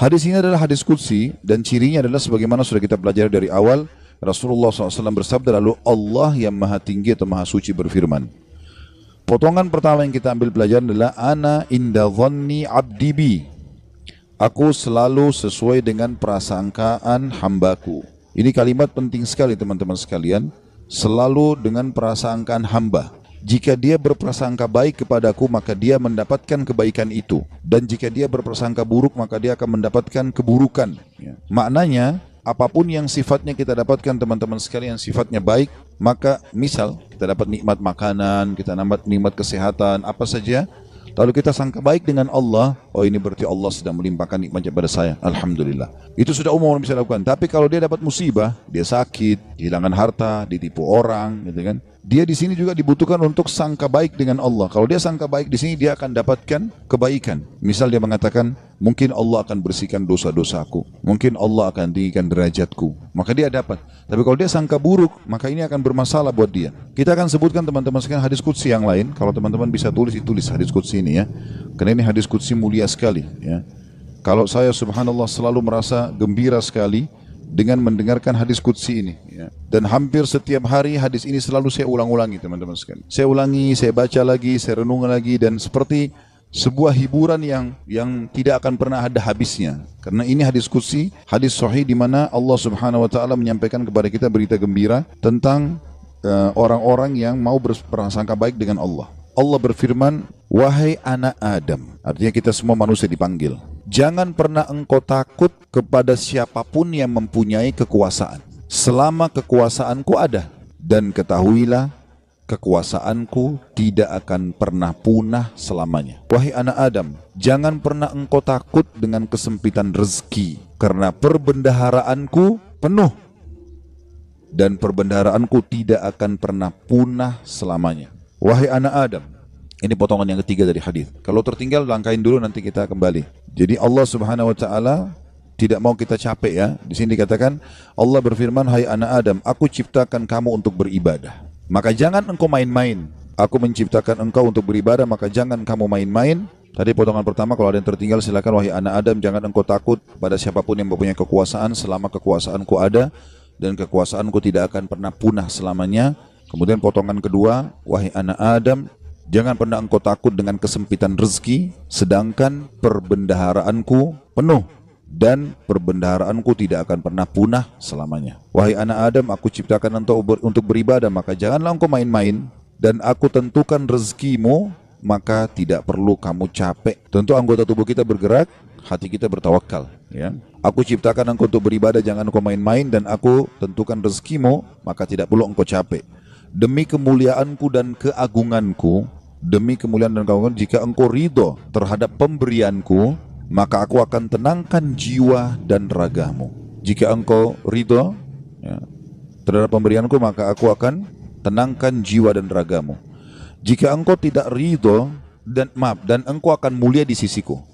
Hadis ini adalah hadis qudsi dan cirinya adalah sebagaimana sudah kita pelajari dari awal. Rasulullah SAW bersabda, lalu Allah yang maha tinggi atau maha suci berfirman. Potongan pertama yang kita ambil pelajaran adalah ana inda dhanni abdi bi. Aku selalu sesuai dengan prasangkaan hambaku. Ini kalimat penting sekali teman-teman sekalian. Selalu dengan prasangkaan hamba. Jika dia berprasangka baik kepadaku, maka dia mendapatkan kebaikan itu. Dan jika dia berprasangka buruk, maka dia akan mendapatkan keburukan. Maknanya, apapun yang sifatnya kita dapatkan teman-teman sekalian, sifatnya baik, maka misal kita dapat nikmat makanan, kita dapat nikmat kesehatan, apa saja, lalu kita sangka baik dengan Allah, oh ini berarti Allah sedang melimpahkan nikmatnya pada saya, alhamdulillah. Itu sudah umum orang bisa lakukan. Tapi kalau dia dapat musibah, dia sakit, kehilangan harta, ditipu orang, gitu kan. Dia di sini juga dibutuhkan untuk sangka baik dengan Allah. Kalau dia sangka baik di sini, dia akan dapatkan kebaikan. Misal dia mengatakan, mungkin Allah akan bersihkan dosa-dosaku, mungkin Allah akan tinggikan derajatku, maka dia dapat. Tapi kalau dia sangka buruk, maka ini akan bermasalah buat dia. Kita akan sebutkan teman-teman sekalian hadis qudsi yang lain. Kalau teman-teman bisa tulis, ditulis hadis qudsi ini ya. Karena ini hadis qudsi mulia sekali ya. Kalau saya subhanallah selalu merasa gembira sekali dengan mendengarkan hadis qudsi ini ya. Dan hampir setiap hari hadis ini selalu saya ulang-ulangi teman-teman sekalian. Saya ulangi, saya baca lagi, saya renung lagi, dan seperti sebuah hiburan yang tidak akan pernah ada habisnya. Karena ini hadis qudsi, hadis sahih di mana Allah Subhanahu wa taala menyampaikan kepada kita berita gembira tentang orang-orang yang mau berprasangka baik dengan Allah. Allah berfirman, wahai anak Adam, artinya kita semua manusia dipanggil. Jangan pernah engkau takut kepada siapapun yang mempunyai kekuasaan, selama kekuasaanku ada. Dan ketahuilah, kekuasaanku tidak akan pernah punah selamanya. Wahai anak Adam, jangan pernah engkau takut dengan kesempitan rezeki, karena perbendaharaanku penuh. Dan perbendaharaanku tidak akan pernah punah selamanya. Wahai anak Adam, ini potongan yang ketiga dari hadis. Kalau tertinggal langkahin dulu, nanti kita kembali. Jadi Allah Subhanahu wa taala tidak mau kita capek ya. Di sini dikatakan Allah berfirman, hai anak Adam, aku ciptakan kamu untuk beribadah. Maka jangan engkau main-main. Aku menciptakan engkau untuk beribadah, maka jangan kamu main-main. Tadi potongan pertama, kalau ada yang tertinggal silakan. Wahai anak Adam, jangan engkau takut pada siapapun yang mempunyai kekuasaan selama kekuasaanku ada, dan kekuasaanku tidak akan pernah punah selamanya. Kemudian potongan kedua, wahai anak Adam, jangan pernah engkau takut dengan kesempitan rezeki, sedangkan perbendaharaanku penuh, dan perbendaharaanku tidak akan pernah punah selamanya. Wahai anak Adam, aku ciptakan untuk beribadah, maka janganlah engkau main-main, dan aku tentukan rezekimu, maka tidak perlu kamu capek. Tentu anggota tubuh kita bergerak, hati kita bertawakal ya. Aku ciptakan engkau untuk beribadah, jangan engkau main-main, dan aku tentukan rezekimu, maka tidak perlu engkau capek. Demi kemuliaanku dan keagunganku, demi kemuliaan dan keagungan, jika engkau ridho terhadap pemberianku, maka aku akan tenangkan jiwa dan ragamu. Jika engkau ridho ya, terhadap pemberianku, maka aku akan tenangkan jiwa dan ragamu. Jika engkau tidak ridho dan engkau akan mulia di sisiku,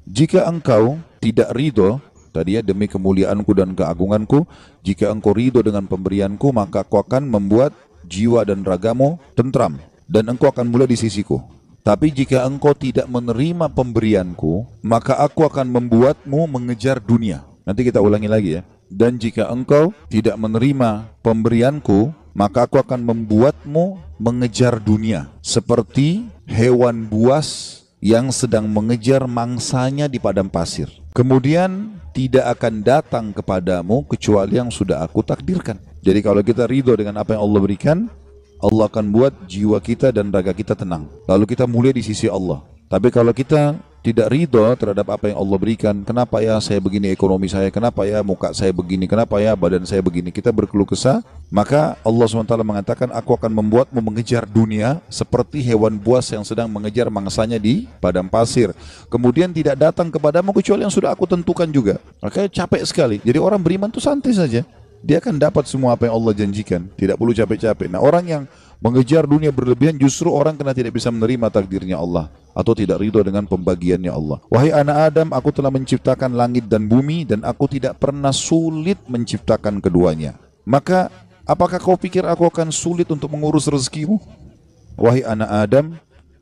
Jika engkau tidak ridho, tadi ya, demi kemuliaanku dan keagunganku, jika engkau ridho dengan pemberianku, maka aku akan membuat jiwa dan ragamu tentram, dan engkau akan mulia di sisiku. Tapi jika engkau tidak menerima pemberianku, maka aku akan membuatmu mengejar dunia. Nanti kita ulangi lagi ya. Dan jika engkau tidak menerima pemberianku, maka aku akan membuatmu mengejar dunia, seperti hewan buas yang sedang mengejar mangsanya di padang pasir. Kemudian tidak akan datang kepadamu kecuali yang sudah aku takdirkan. Jadi kalau kita ridho dengan apa yang Allah berikan, Allah akan buat jiwa kita dan raga kita tenang, lalu kita mulia di sisi Allah. Tapi kalau kita tidak ridho terhadap apa yang Allah berikan, kenapa ya saya begini ekonomi saya, kenapa ya muka saya begini, kenapa ya badan saya begini, kita berkeluh kesah, maka Allah SWT mengatakan, aku akan membuatmu mengejar dunia seperti hewan buas yang sedang mengejar mangsanya di padang pasir. Kemudian tidak datang kepadamu kecuali yang sudah aku tentukan juga. Makanya capek sekali. Jadi orang beriman itu santai saja, dia akan dapat semua apa yang Allah janjikan, tidak perlu capek-capek. Nah, orang yang mengejar dunia berlebihan justru orang kena tidak bisa menerima takdirnya Allah, atau tidak ridho dengan pembagiannya Allah. Wahai anak Adam, aku telah menciptakan langit dan bumi, dan aku tidak pernah sulit menciptakan keduanya. Maka apakah kau pikir aku akan sulit untuk mengurus rezekimu? Wahai anak Adam,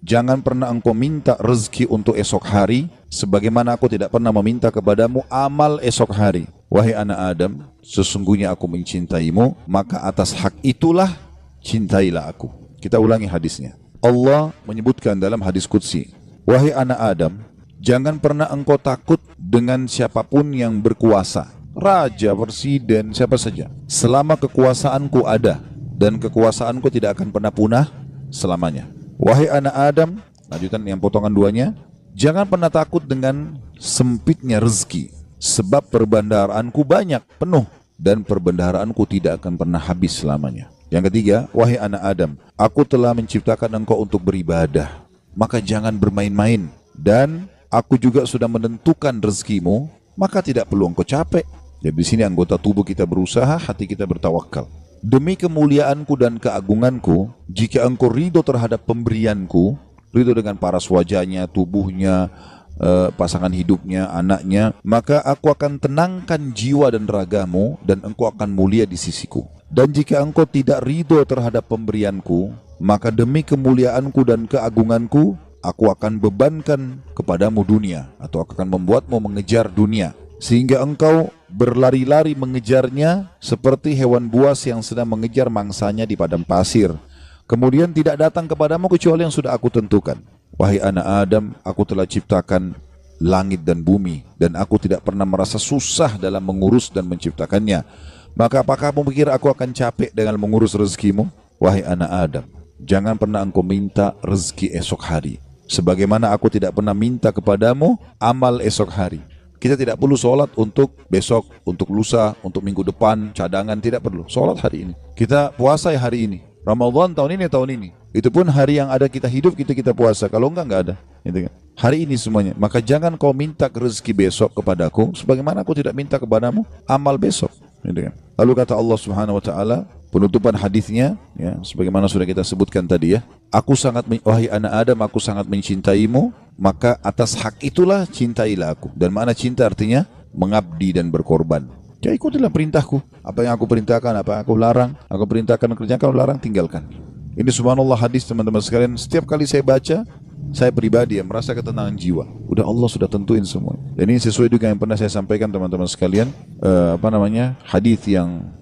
jangan pernah engkau minta rezeki untuk esok hari, sebagaimana aku tidak pernah meminta kepadamu amal esok hari. Wahai anak Adam, sesungguhnya aku mencintaimu, maka atas hak itulah cintailah aku. Kita ulangi hadisnya. Allah menyebutkan dalam hadis qudsi, wahai anak Adam, jangan pernah engkau takut dengan siapapun yang berkuasa, raja, presiden, siapa saja, selama kekuasaanku ada, dan kekuasaanku tidak akan pernah punah selamanya. Wahai anak Adam, lanjutan yang potongan duanya, jangan pernah takut dengan sempitnya rezeki, sebab perbendaharaanku banyak, penuh, dan perbendaharaanku tidak akan pernah habis selamanya. Yang ketiga, wahai anak Adam, aku telah menciptakan engkau untuk beribadah, maka jangan bermain-main, dan aku juga sudah menentukan rezekimu, maka tidak perlu engkau capek. Jadi di sini anggota tubuh kita berusaha, hati kita bertawakal. Demi kemuliaanku dan keagunganku, jika engkau ridho terhadap pemberianku, ridho dengan paras wajahnya, tubuhnya, pasangan hidupnya, anaknya, maka aku akan tenangkan jiwa dan ragamu, dan engkau akan mulia di sisiku. Dan jika engkau tidak ridho terhadap pemberianku, maka demi kemuliaanku dan keagunganku, aku akan bebankan kepadamu dunia, atau aku akan membuatmu mengejar dunia, sehingga engkau berlari-lari mengejarnya seperti hewan buas yang sedang mengejar mangsanya di padang pasir. Kemudian tidak datang kepadamu kecuali yang sudah aku tentukan. Wahai anak Adam, aku telah ciptakan langit dan bumi, dan aku tidak pernah merasa susah dalam mengurus dan menciptakannya. Maka apakah kamu pikir aku akan capek dengan mengurus rezekimu? Wahai anak Adam, jangan pernah engkau minta rezeki esok hari, sebagaimana aku tidak pernah minta kepadamu amal esok hari. Kita tidak perlu sholat untuk besok, untuk lusa, untuk minggu depan, cadangan, tidak perlu. Sholat hari ini. Kita puasa hari ini. Ramadan tahun ini. Itu pun hari yang ada kita hidup, kita puasa. Kalau enggak ada. Gitu kan? Hari ini semuanya. Maka jangan kau minta rezeki besok kepadaku, sebagaimana aku tidak minta kepadamu amal besok. Gitu kan? Lalu kata Allah Subhanahu Wa Taala, penutupan hadisnya, ya, sebagaimana sudah kita sebutkan tadi ya. Wahai anak Adam, aku sangat mencintaimu, maka atas hak itulah cintailah aku. Dan makna cinta artinya mengabdi dan berkorban. Ya ikutilah perintahku. Apa yang aku perintahkan, apa yang aku larang, aku perintahkan kerjakan, kalau larang tinggalkan. Ini subhanallah hadis teman-teman sekalian. Setiap kali saya baca, saya pribadi merasa ketenangan jiwa. Udah Allah sudah tentuin semua. Dan ini sesuai juga yang pernah saya sampaikan teman-teman sekalian. Hadis yang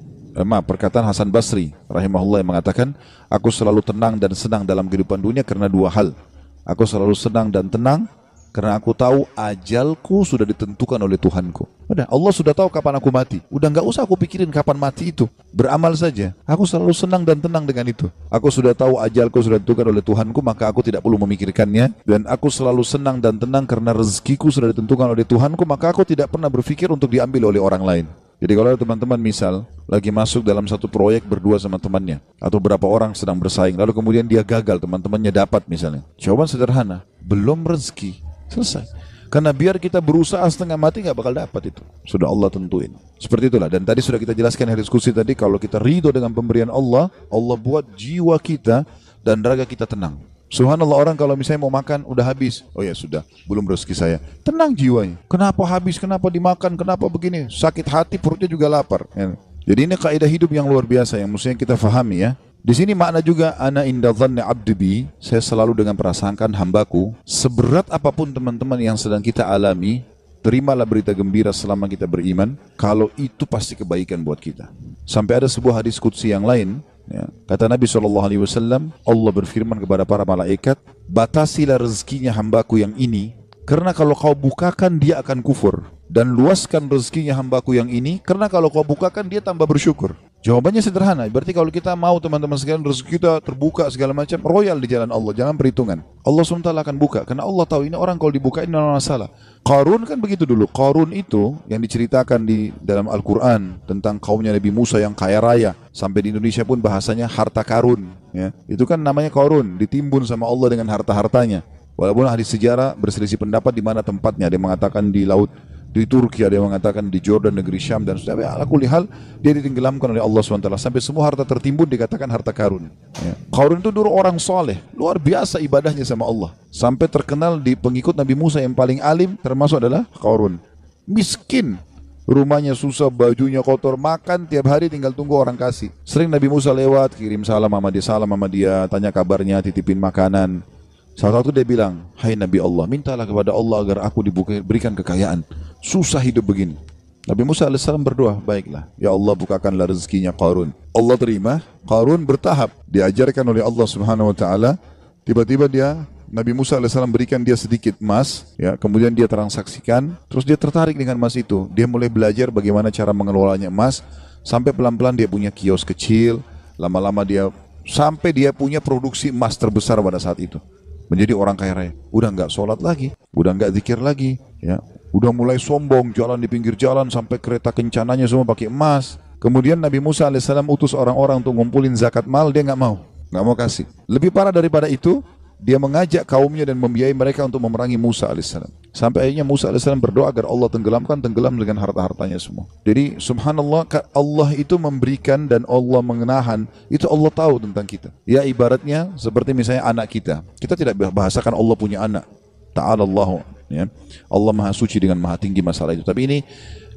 perkataan Hasan Basri rahimahullah yang mengatakan, aku selalu tenang dan senang dalam kehidupan dunia karena dua hal. Aku selalu senang dan tenang karena aku tahu ajalku sudah ditentukan oleh Tuhanku. Udah, Allah sudah tahu kapan aku mati. Udah nggak usah aku pikirin kapan mati itu. Beramal saja. Aku selalu senang dan tenang dengan itu. Aku sudah tahu ajalku sudah ditentukan oleh Tuhanku, maka aku tidak perlu memikirkannya. Dan aku selalu senang dan tenang karena rezekiku sudah ditentukan oleh Tuhanku, maka aku tidak pernah berpikir untuk diambil oleh orang lain. Jadi kalau teman-teman misal lagi masuk dalam satu proyek berdua sama temannya, atau berapa orang sedang bersaing, lalu kemudian dia gagal, teman-temannya dapat misalnya. Jawaban sederhana, belum rezeki. Selesai. Karena biar kita berusaha setengah mati nggak bakal dapat itu. Sudah Allah tentuin. Seperti itulah. Dan tadi sudah kita jelaskan di diskusi tadi, kalau kita ridho dengan pemberian Allah, Allah buat jiwa kita dan raga kita tenang. Subhanallah, orang kalau misalnya mau makan udah habis, oh ya sudah, belum rezeki saya. Tenang jiwanya. Kenapa habis? Kenapa dimakan? Kenapa begini? Sakit hati, perutnya juga lapar. Jadi ini kaidah hidup yang luar biasa yang mestinya kita fahami ya. Di sini makna juga ana inda dhanni abdi bi, saya selalu dengan prasangkaan hambaku. Seberat apapun teman-teman yang sedang kita alami, terimalah berita gembira selama kita beriman, kalau itu pasti kebaikan buat kita. Sampai ada sebuah hadis qudsi yang lain, ya, kata Nabi SAW, Allah berfirman kepada para malaikat, batasilah rezekinya hambaku yang ini, karena kalau kau bukakan dia akan kufur. Dan luaskan rezekinya hambaku yang ini, karena kalau kau bukakan dia tambah bersyukur. Jawabannya sederhana, berarti kalau kita mau teman-teman sekalian rezeki kita terbuka segala macam, royal di jalan Allah, jangan perhitungan. Allah SWT akan buka, karena Allah tahu ini orang kalau dibukain tidak masalah. Qarun kan begitu dulu. Qarun itu yang diceritakan di dalam Al-Quran tentang kaumnya Nabi Musa yang kaya raya. Sampai di Indonesia pun bahasanya harta karun. Ya. Itu kan namanya Qarun, ditimbun sama Allah dengan harta-hartanya. Walaupun ahli sejarah berselisih pendapat di mana tempatnya. Ada yang mengatakan di laut, di Turki, ada yang mengatakan di Jordan, negeri Syam, dan sebagainya. Ala kulli hal, dia ditenggelamkan oleh Allah SWT. Sampai semua harta tertimbun dikatakan harta karun. Ya. Qarun itu dulu orang soleh, luar biasa ibadahnya sama Allah. Sampai terkenal di pengikut Nabi Musa yang paling alim, termasuk adalah Qarun. Miskin, rumahnya susah, bajunya kotor, makan tiap hari tinggal tunggu orang kasih. Sering Nabi Musa lewat, kirim salam sama dia, tanya kabarnya, titipin makanan. Salah satu dia bilang, hai Nabi Allah, mintalah kepada Allah agar aku diberikan kekayaan. Susah hidup begini. Nabi Musa alaihissalam berdoa, baiklah, ya Allah bukakanlah rezekinya Qarun. Allah terima, Qarun bertahap, diajarkan oleh Allah Subhanahu Wa Taala. Tiba-tiba Nabi Musa alaihissalam berikan dia sedikit emas, ya, kemudian dia transaksikan, terus dia tertarik dengan emas itu. Dia mulai belajar bagaimana cara mengelolanya emas, sampai pelan-pelan dia punya kios kecil, lama-lama sampai dia punya produksi emas terbesar pada saat itu. Menjadi orang kaya raya. Udah nggak sholat lagi, udah nggak zikir lagi, ya. Udah mulai sombong, jalan di pinggir jalan sampai kereta kencananya semua pakai emas. Kemudian Nabi Musa alaihissalam utus orang-orang untuk ngumpulin zakat mal, dia nggak mau kasih. Lebih parah daripada itu, dia mengajak kaumnya dan membiayai mereka untuk memerangi Musa alaihissalam. Sampai akhirnya Musa alaihissalam berdoa agar Allah tenggelam dengan harta-hartanya semua. Jadi subhanallah, Allah itu memberikan dan Allah mengenahan, itu Allah tahu tentang kita. Ya ibaratnya seperti misalnya anak kita. Kita tidak bahasakan Allah punya anak. Ta'alallahu, ya. Allah maha suci dengan maha tinggi masalah itu. Tapi ini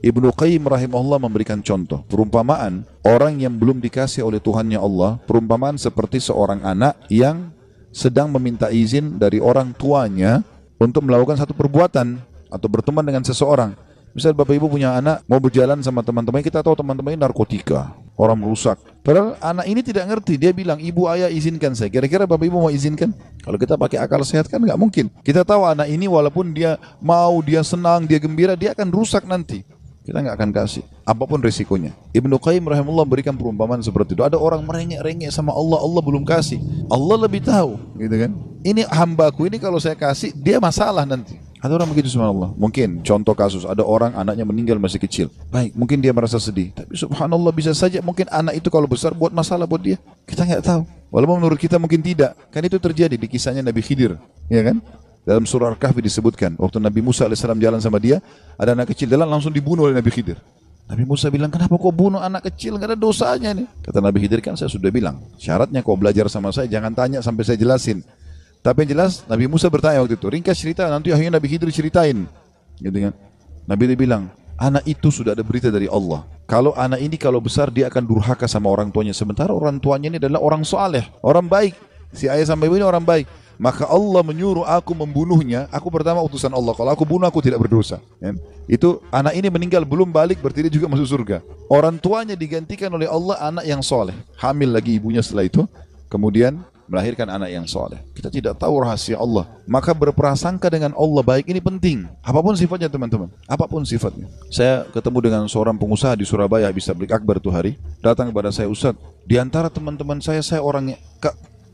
Ibnu Qayyim rahimahullah memberikan contoh perumpamaan orang yang belum dikasih oleh Tuhannya Allah, perumpamaan seperti seorang anak yang sedang meminta izin dari orang tuanya untuk melakukan satu perbuatan atau berteman dengan seseorang. Misal bapak ibu punya anak mau berjalan sama teman-teman, kita tahu teman-temannya narkotika, orang merusak. Padahal anak ini tidak ngerti, dia bilang ibu ayah izinkan saya. Kira-kira bapak ibu mau izinkan? Kalau kita pakai akal sehat kan nggak mungkin. Kita tahu anak ini walaupun dia mau, dia senang, dia gembira, dia akan rusak nanti. Kita nggak akan kasih, apapun risikonya. Ibnu Qayyim rahimahullah berikan perumpamaan seperti itu. Ada orang merengek-rengek sama Allah, Allah belum kasih. Allah lebih tahu, gitu kan? Ini hambaku ini kalau saya kasih, dia masalah nanti. Ada orang begitu subhanallah. Mungkin contoh kasus, ada orang anaknya meninggal masih kecil. Baik, mungkin dia merasa sedih. Tapi subhanallah bisa saja mungkin anak itu kalau besar buat masalah buat dia. Kita nggak tahu. Walaupun menurut kita mungkin tidak. Kan itu terjadi di kisahnya Nabi Khidir, ya kan? Dalam surah Al-Kahfi disebutkan, waktu Nabi Musa alaihissalam jalan sama dia, ada anak kecil jalan langsung dibunuh oleh Nabi Khidir. Nabi Musa bilang, kenapa kau bunuh anak kecil? Nggak ada dosanya nih. Kata Nabi Khidir, kan saya sudah bilang, syaratnya kau belajar sama saya, jangan tanya sampai saya jelasin. Tapi yang jelas, Nabi Musa bertanya waktu itu, ringkas cerita, nanti akhirnya Nabi Khidir ceritain. Gitu kan? Nabi dia bilang, anak itu sudah ada berita dari Allah. Kalau anak ini kalau besar, dia akan durhaka sama orang tuanya. Sementara orang tuanya ini adalah orang soleh, orang baik. Si ayah sama ibu ini orang baik. Maka Allah menyuruh aku membunuhnya. Aku pertama utusan Allah. Kalau aku bunuh, aku tidak berdosa. Itu anak ini meninggal belum balik, berarti dia juga masuk surga. Orang tuanya digantikan oleh Allah anak yang soleh. Hamil lagi ibunya setelah itu. Kemudian melahirkan anak yang soleh. Kita tidak tahu rahasia Allah. Maka berprasangka dengan Allah baik ini penting. Apapun sifatnya teman-teman. Apapun sifatnya. Saya ketemu dengan seorang pengusaha di Surabaya, habis tabligh akbar tuh hari. Datang kepada saya, Ustaz, di antara teman-teman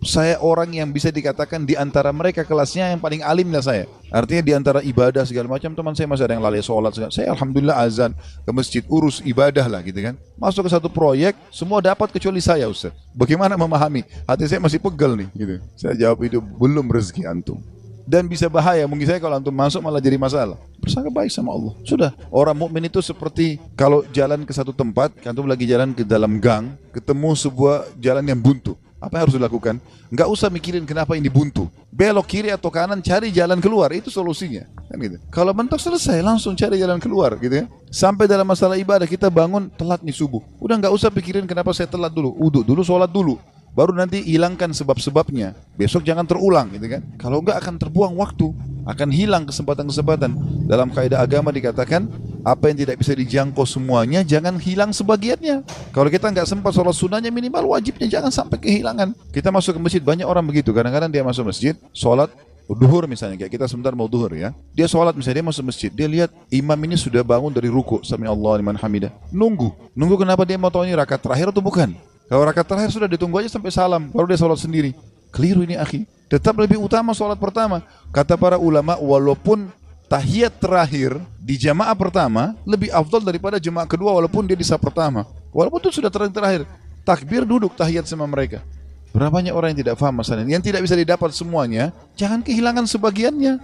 saya orang yang bisa dikatakan di antara mereka kelasnya yang paling alimnya saya. Artinya di antara ibadah segala macam teman saya masih ada yang lalai sholat. Saya alhamdulillah azan ke masjid, urus ibadah lah gitu kan. Masuk ke satu proyek, semua dapat kecuali saya Ustaz. Bagaimana memahami? Hati saya masih pegel nih gitu. Saya jawab itu belum rezeki antum. Dan bisa bahaya, mungkin saya kalau antum masuk malah jadi masalah. Bersangka baik sama Allah. Sudah, orang mukmin itu seperti kalau jalan ke satu tempat, antum lagi jalan ke dalam gang, ketemu sebuah jalan yang buntu. Apa yang harus dilakukan? Enggak usah mikirin kenapa ini buntu. Belok kiri atau kanan, cari jalan keluar. Itu solusinya. Kan gitu. Kalau mentok selesai, langsung cari jalan keluar. Gitu ya. Sampai dalam masalah ibadah, kita bangun telat nih subuh. Udah enggak usah pikirin kenapa saya telat dulu. Uduk dulu, sholat dulu. Baru nanti hilangkan sebab-sebabnya. Besok jangan terulang. Gitu kan. Kalau enggak akan terbuang waktu. Akan hilang kesempatan-kesempatan. Dalam kaidah agama dikatakan, apa yang tidak bisa dijangkau semuanya, jangan hilang sebagiannya. Kalau kita nggak sempat sholat sunnahnya, minimal wajibnya jangan sampai kehilangan. Kita masuk ke masjid, banyak orang begitu. Kadang-kadang dia masuk masjid, sholat duhur misalnya, kayak kita sebentar mau duhur ya. Dia sholat misalnya, dia masuk masjid, dia lihat imam ini sudah bangun dari ruku, sami Allah liman hamidah. Nunggu kenapa dia mau tahu ini rakaat terakhir atau bukan? Kalau rakaat terakhir sudah ditunggu aja sampai salam, baru dia sholat sendiri. Keliru ini akhi. Tetap lebih utama sholat pertama. Kata para ulama, walaupun tahiyat terakhir di jamaah pertama lebih afdal daripada jamaah kedua walaupun dia di saf pertama. Walaupun itu sudah terakhir. Takbir duduk tahiyat sama mereka. Berapa banyak orang yang tidak paham masalah ini. Yang tidak bisa didapat semuanya, jangan kehilangan sebagiannya.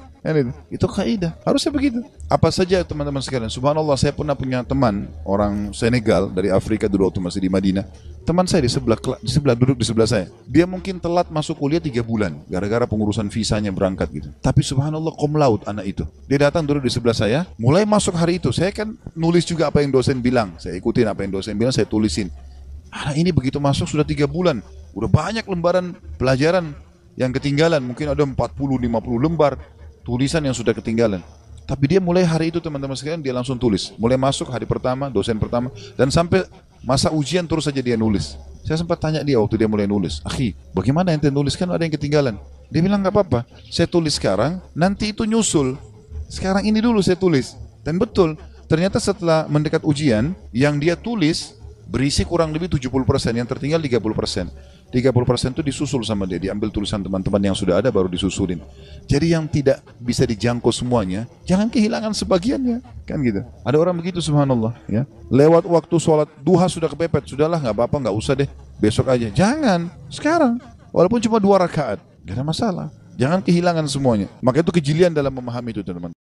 Itu kaidah. Harusnya begitu. Apa saja teman-teman sekalian. Subhanallah, saya pernah punya teman orang Senegal dari Afrika dulu waktu masih di Madinah. Teman saya di sebelah duduk di sebelah saya. Dia mungkin telat masuk kuliah 3 bulan gara-gara pengurusan visanya berangkat gitu. Tapi subhanallah cum laude anak itu. Dia datang duduk di sebelah saya. Mulai masuk hari itu, saya kan nulis juga apa yang dosen bilang. Saya ikutin apa yang dosen bilang, saya tulisin. Anak ini begitu masuk sudah 3 bulan. Udah banyak lembaran pelajaran yang ketinggalan, mungkin ada 40-50 lembar tulisan yang sudah ketinggalan. Tapi dia mulai hari itu teman-teman sekalian dia langsung tulis. Mulai masuk hari pertama, dosen pertama, dan sampai masa ujian terus saja dia nulis. Saya sempat tanya dia waktu dia mulai nulis, "Akhi, bagaimana ente nulis, kan ada yang ketinggalan?" Dia bilang, "Gak apa-apa, saya tulis sekarang, nanti itu nyusul. Sekarang ini dulu saya tulis." Dan betul, ternyata setelah mendekat ujian, yang dia tulis berisi kurang lebih 70%, yang tertinggal 30%. 30% itu disusul sama dia, diambil tulisan teman-teman yang sudah ada baru disusulin. Jadi yang tidak bisa dijangkau semuanya, jangan kehilangan sebagiannya, kan gitu. Ada orang begitu, subhanallah, ya. Lewat waktu sholat duha sudah kepepet, sudahlah nggak apa-apa, nggak usah deh, besok aja. Jangan, sekarang, walaupun cuma 2 rakaat, gak ada masalah. Jangan kehilangan semuanya. Maka itu kejelian dalam memahami itu, teman-teman.